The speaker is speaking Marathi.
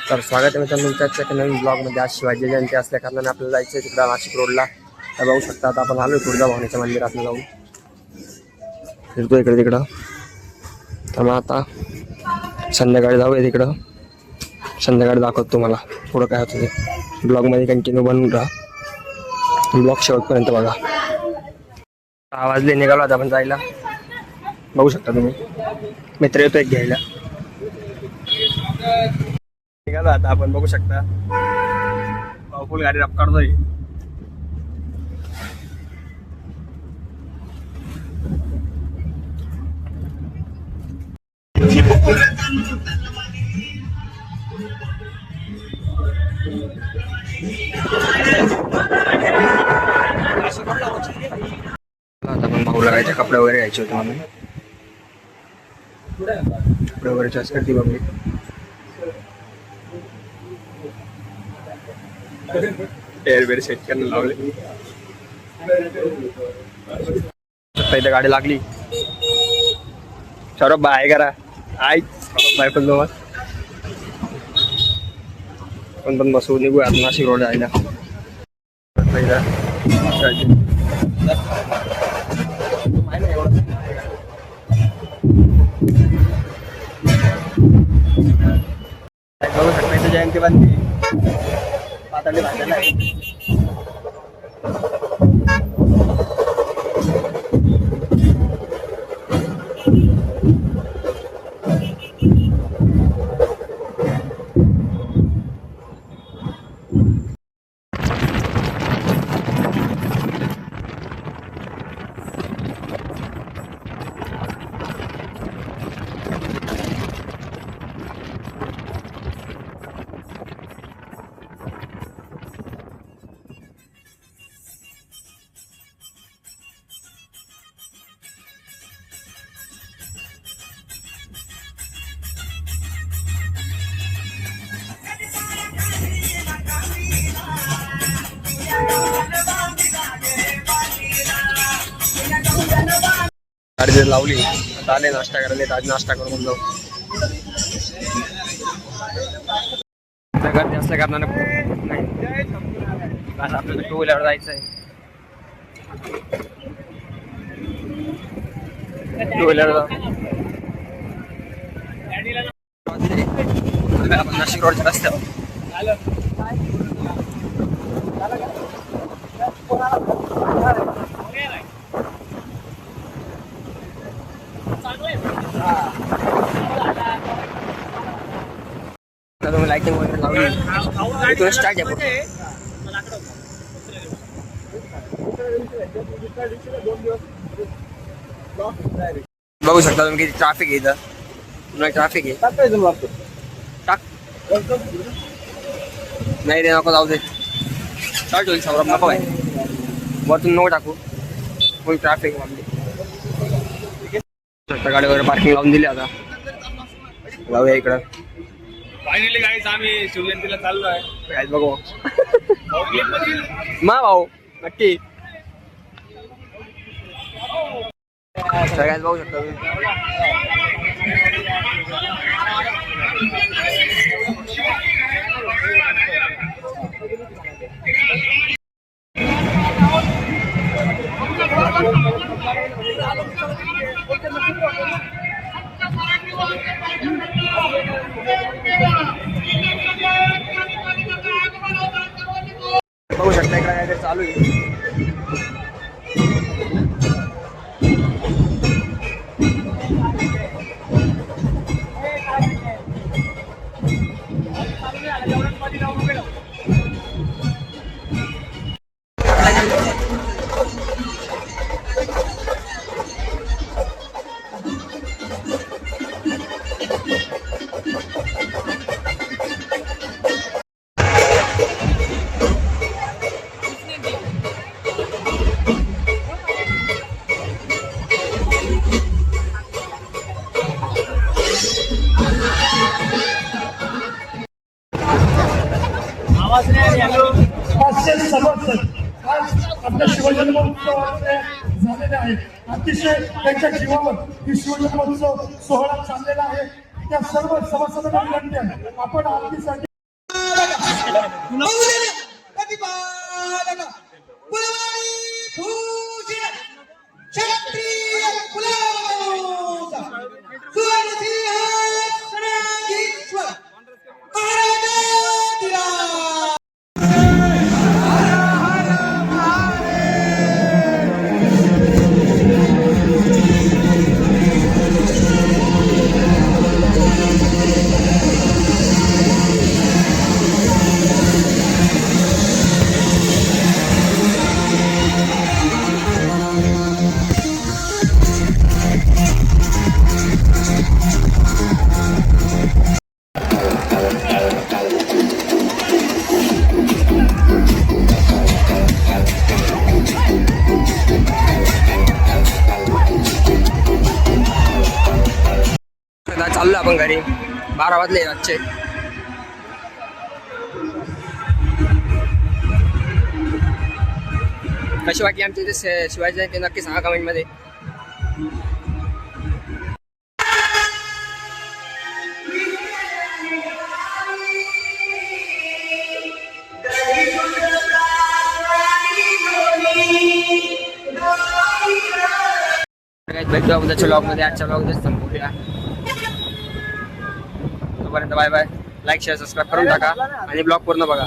तर स्वागत आहे मित्रांनो तुमच्या एका नवीन ब्लॉगमध्ये. आज शिवाजी जयंती असल्या कारणाने आपल्याला जायचं आहे तिकडं नाशिक रोडला. तर बघू शकता आता आपण आलो तुळजाभवानीच्या मंदिरात जाऊन फिरतो इकडे तिकडं. तर मग आता संध्याकाळी जाऊया तिकडं, संध्याकाळी दाखवतो तुम्हाला पुढं काय होतं ते. ब्लॉगमध्ये कंटिन्यू बनवून राहा, ब्लॉग शेवटपर्यंत बघा. 6 वाजले निघालो आता आपण जायला. बघू शकता तुम्ही मित्र येतो एक घ्यायला. निघालो आता आपण, बघू शकता फुल गाडी रफ काढतोय. आता आपण भाऊ लागायचे कपडे वगैरे घ्यायचे होते म्हणून कपडे वगैरे चॉईस करते बघली. एअरवेअर सेट करायला लावले. इथे गाडी लागली. सौरभ बाय करा आई बाय पण पण बसू निघू आता नाशिक रोड जायला. बघू शकता इथे जयंती बनते पाताळी भाजायला आहे. गाडी लावली आता आले नाश्ता करायला. आज नाश्ता करून जाऊ. गर्दी असल्या कारणाने नाही आपल्याला 2 व्हीलर जायचं आहे. 2 व्हीलर आपण नाशिक रोडच्या रस्त्यावर तुम्ही लाइटिंग वगैरे लावली. इथून स्टार्ट आहे. बघू शकता तुम्ही किती ट्रॅफिक आहे इथं. ट्रॅफिक आहे. टाक नाही रे नको जाऊ दे. स्टार्ट होईल सौरभ नको आहे वरतून नको टाकू. फुल ट्रॅफिक आहे. गाडी वगैरे पार्किंग लावून दिली. आता जाऊया इकडं. फायनली गाईज आम्ही शिवजयंतीला चाललो आहे. काय बघू मा भाऊ नक्की सगळ्यात बघू शकता बघू शकता इकडे काहीतरी चालू आहे. आपल्या शिवजन्मोत्सवाचे झालेले आहे. अतिशय त्यांच्या जीवावर ही शिवजन्मोत्सव सोहळा चाललेला आहे. त्या सर्व सभासदांना विनंती आहे आपण आरतीसाठी प्रतिपादक कुलवाणी भूषण क्षत्रिय कुलवंश सुवर्णसिंह सनातनीश्वर महाराजाधिराज आता चाललो आपण घरी 12 वाजले रातचे. कशी वाटली आमची इथे शिवाजी जयंती नक्की सांगा कमेंट मध्ये. भेटूया उद्याच्या ब्लॉग मध्ये. आजच्या ब्लॉग मध्ये संपूया. तोपर्यंत bye bye. Like share subscribe करून टाका आणि ब्लॉग पूर्ण बघा.